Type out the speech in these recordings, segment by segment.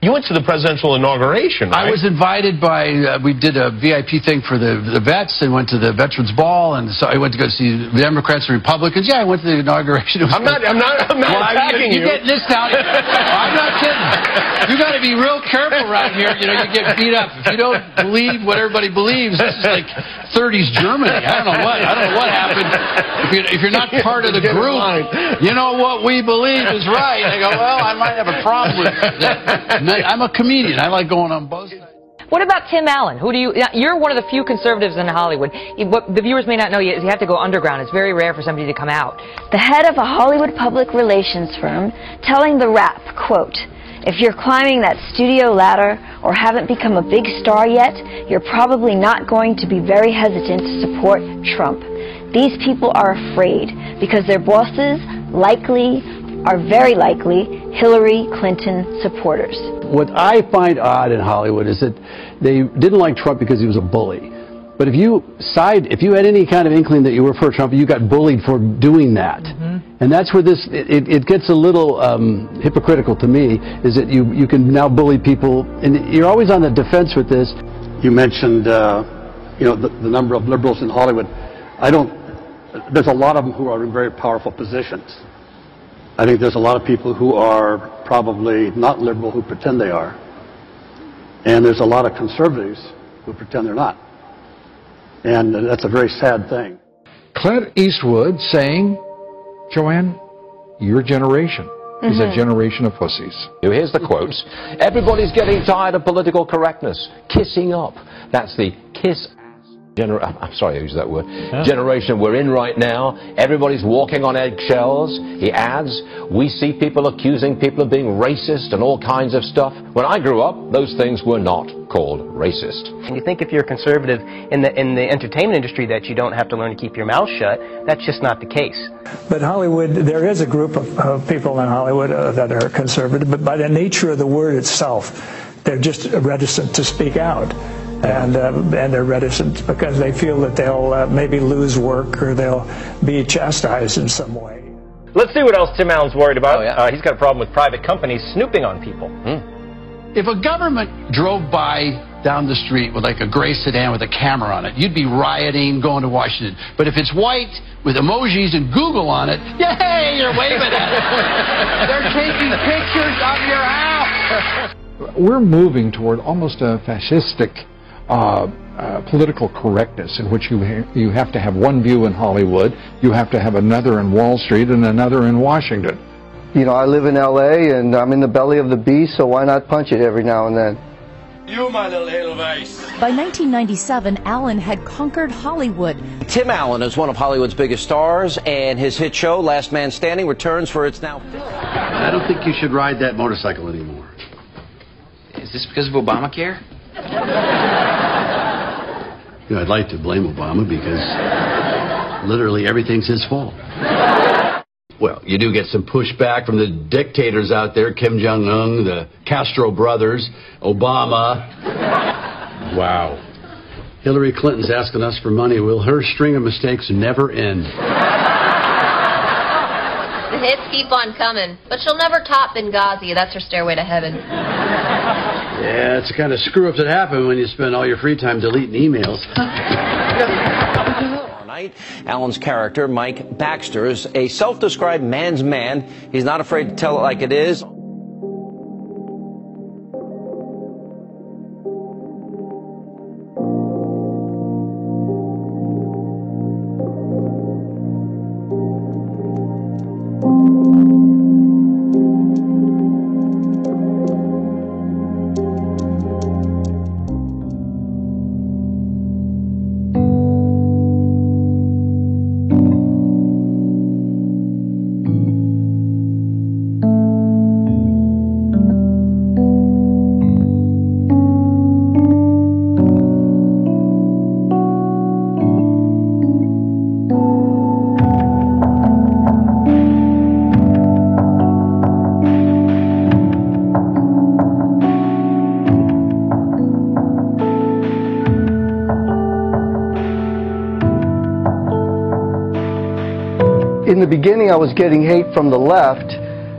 You went to the presidential inauguration, right? I was invited by, we did a VIP thing for the vets and went to the Veterans Ball, and so I went to go see the Democrats and Republicans. Yeah, I went to the inauguration. It was I'm not attacking you. You get this down. I'm not kidding. You got to be real careful around here. You know, you get beat up. If you don't believe what everybody believes, this is like 30s Germany. I don't know what happened. If you're not part of the group, you know what we believe is right. I go, well, I might have a problem with that. I'm a comedian. I like going on both sides. What about Tim Allen? You're one of the few conservatives in Hollywood. What the viewers may not know is you have to go underground. It's very rare for somebody to come out. The head of a Hollywood public relations firm telling The Wrap, quote, "If you're climbing that studio ladder or haven't become a big star yet, you're probably not going to be very hesitant to support Trump. These people are afraid because their bosses are very likely Hillary Clinton supporters." What I find odd in Hollywood is that they didn't like Trump because he was a bully. But if you had any kind of inkling that you were for Trump, you got bullied for doing that. And that's where it gets a little hypocritical to me, is that you can now bully people, and you're always on the defense with this. You mentioned, the number of liberals in Hollywood. There's a lot of them who are in very powerful positions. I think there's a lot of people who are probably not liberal who pretend they are. And there's a lot of conservatives who pretend they're not. And that's a very sad thing. Clint Eastwood saying, Joanne, your generation is a generation of pussies. Here's the quote. Everybody's getting tired of political correctness. Kissing up. That's the kiss I'm sorry I used that word. Generation we're in right now. Everybody's walking on eggshells. He adds, we see people accusing people of being racist and all kinds of stuff. When I grew up, those things were not called racist. And you think if you're a conservative in the entertainment industry that you don't have to learn to keep your mouth shut. That's just not the case. But Hollywood, there is a group of people in Hollywood that are conservative, but by the nature of the word itself, they're just reticent to speak out. And they're reticent because they feel that they'll maybe lose work or they'll be chastised in some way. Let's see what else Tim Allen's worried about. He's got a problem with private companies snooping on people. If a government drove by down the street with like a gray sedan with a camera on it, you'd be rioting, going to Washington. But if it's white with emojis and Google on it, yay, you're waving at it. They're taking pictures of your house. We're moving toward almost a fascistic political correctness in which you have to have one view in Hollywood, you have to have another in Wall Street and another in Washington. You know, I live in L.A. and I'm in the belly of the beast, so why not punch it every now and then? You, my little Edelweiss. By 1997, Allen had conquered Hollywood. Tim Allen is one of Hollywood's biggest stars, and his hit show, Last Man Standing, returns for its now 5th. I don't think you should ride that motorcycle anymore. Is this because of Obamacare? You know, I'd like to blame Obama because literally everything's his fault. Well, you do get some pushback from the dictators out there, Kim Jong-un, the Castro brothers, Obama. Wow. Hillary Clinton's asking us for money. Will her string of mistakes never end? The hits keep on coming, but she'll never top Benghazi. That's her stairway to heaven. Yeah, it's the kind of screw-ups that happen when you spend all your free time deleting emails. Allen's character, Mike Baxter, is a self-described man's man. He's not afraid to tell it like it is. In the beginning, I was getting hate from the left.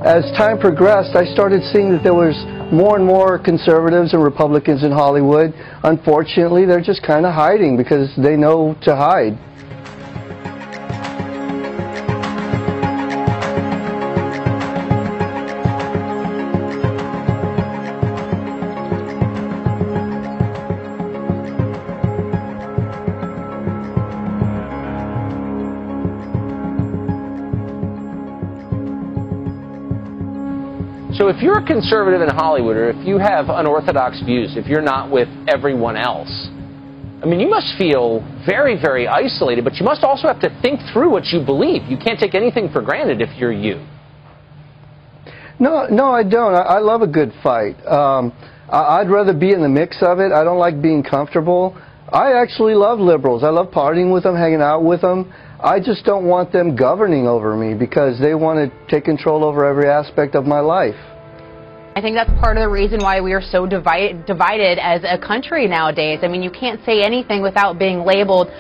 As time progressed, I started seeing that there was more and more conservatives and Republicans in Hollywood, unfortunately, they're just kind of hiding because they know to hide. So if you're a conservative in Hollywood, or if you have unorthodox views, if you're not with everyone else, I mean, you must feel very, very isolated, but you must also have to think through what you believe. You can't take anything for granted if you're you. No, I don't. I love a good fight. I'd rather be in the mix of it. I don't like being comfortable. I actually love liberals. I love partying with them, hanging out with them. I just don't want them governing over me because they want to take control over every aspect of my life. I think that's part of the reason why we are so divided as a country nowadays. I mean, you can't say anything without being labeled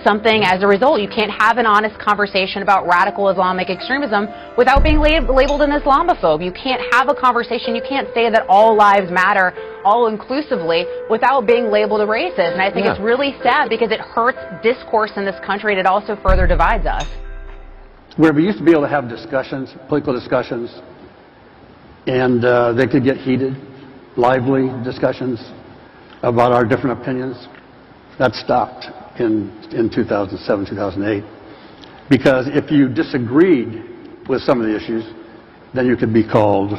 something as a result. You can't have an honest conversation about radical Islamic extremism without being labeled an Islamophobe. You can't have a conversation. You can't say that all lives matter all inclusively without being labeled a racist. And I think it's really sad because it hurts discourse in this country and it also further divides us. Where we used to be able to have discussions, political discussions, and they could get heated, lively discussions about our different opinions. That stopped in 2007, 2008. Because if you disagreed with some of the issues, then you could be called,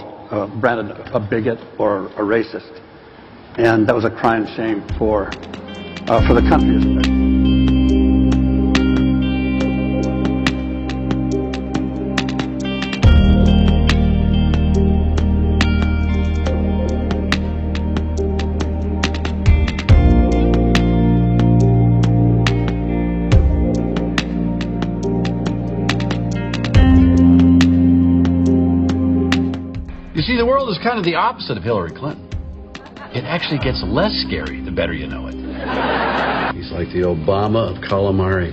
branded a bigot or a racist. And that was a crime and shame for the country especially. You see, the world is kind of the opposite of Hillary Clinton. It actually gets less scary the better you know it. He's like the Obama of calamari.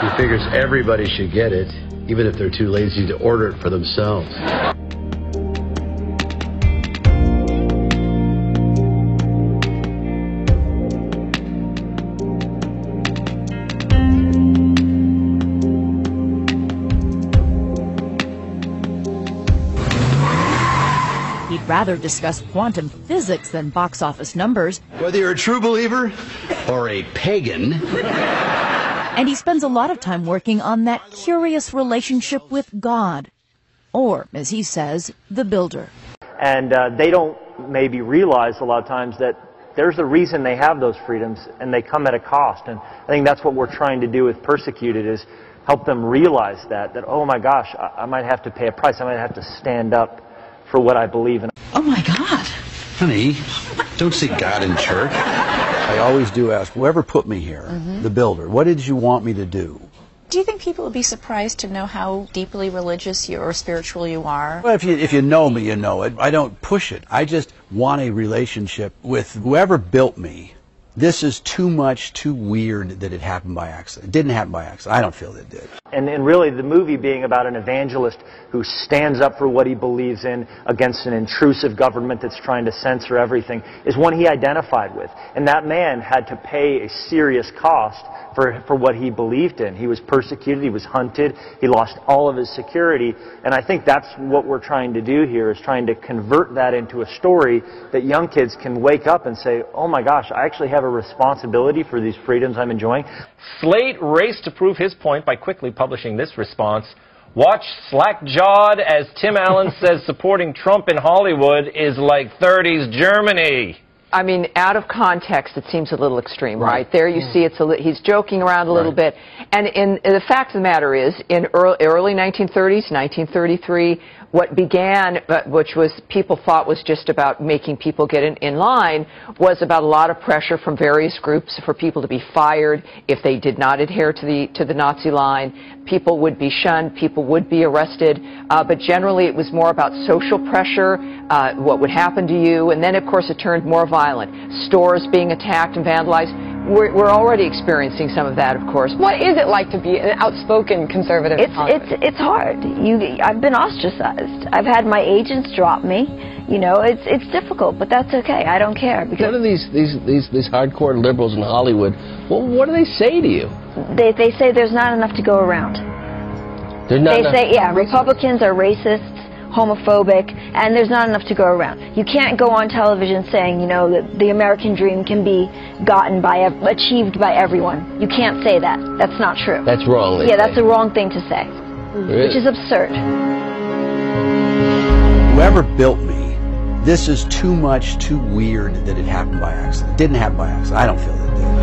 He figures everybody should get it, even if they're too lazy to order it for themselves. He'd rather discuss quantum physics than box office numbers. Whether you're a true believer or a pagan. And he spends a lot of time working on that curious relationship with God. Or, as he says, the builder. And they don't maybe realize a lot of times that there's a reason they have those freedoms, and they come at a cost. And I think that's what we're trying to do with Persecuted, is help them realize that oh my gosh, I might have to pay a price. I might have to stand up for what I believe in. Oh my God. Honey, don't see God in church. I always do ask, whoever put me here, the builder, what did you want me to do? Do you think people would be surprised to know how deeply religious or spiritual you are? Well, if you know me, you know it. I don't push it. I just want a relationship with whoever built me. This is too much, too weird that it happened by accident. It didn't happen by accident. I don't feel it did. And really the movie being about an evangelist who stands up for what he believes in against an intrusive government that's trying to censor everything is one he identified with. And that man had to pay a serious cost for what he believed in. He was persecuted, he was hunted, he lost all of his security, and I think that's what we're trying to do here, is trying to convert that into a story that young kids can wake up and say, oh my gosh, I actually have a responsibility for these freedoms I'm enjoying. Slate raced to prove his point by quickly publishing this response. Watch slack-jawed as Tim Allen says supporting Trump in Hollywood is like 30s Germany. I mean, out of context, it seems a little extreme, right? There you see he's joking around a little bit. And the fact of the matter is, in early 1930s, 1933, what began, which was people thought was just about making people get in line, was about a lot of pressure from various groups for people to be fired if they did not adhere to the Nazi line. People would be shunned, people would be arrested, but generally it was more about social pressure, what would happen to you, and then of course it turned more violent. Stores being attacked and vandalized. We're already experiencing some of that, of course. What is it like to be an outspoken conservative in Hollywood? It's hard. I've been ostracized. I've had my agents drop me. You know, it's difficult, but that's okay. I don't care. Because what are these hardcore liberals in Hollywood? Well, what do they say to you? They say there's not enough to go around. They say, yeah, Republicans are racist, homophobic, and there's not enough to go around. You can't go on television saying, you know, that the American dream can be achieved by everyone. You can't say that. That's not true. That's wrong. Yeah, that's the wrong thing to say, which is absurd. Whoever built me, this is too much, too weird that it happened by accident. It didn't happen by accident. I don't feel that it did.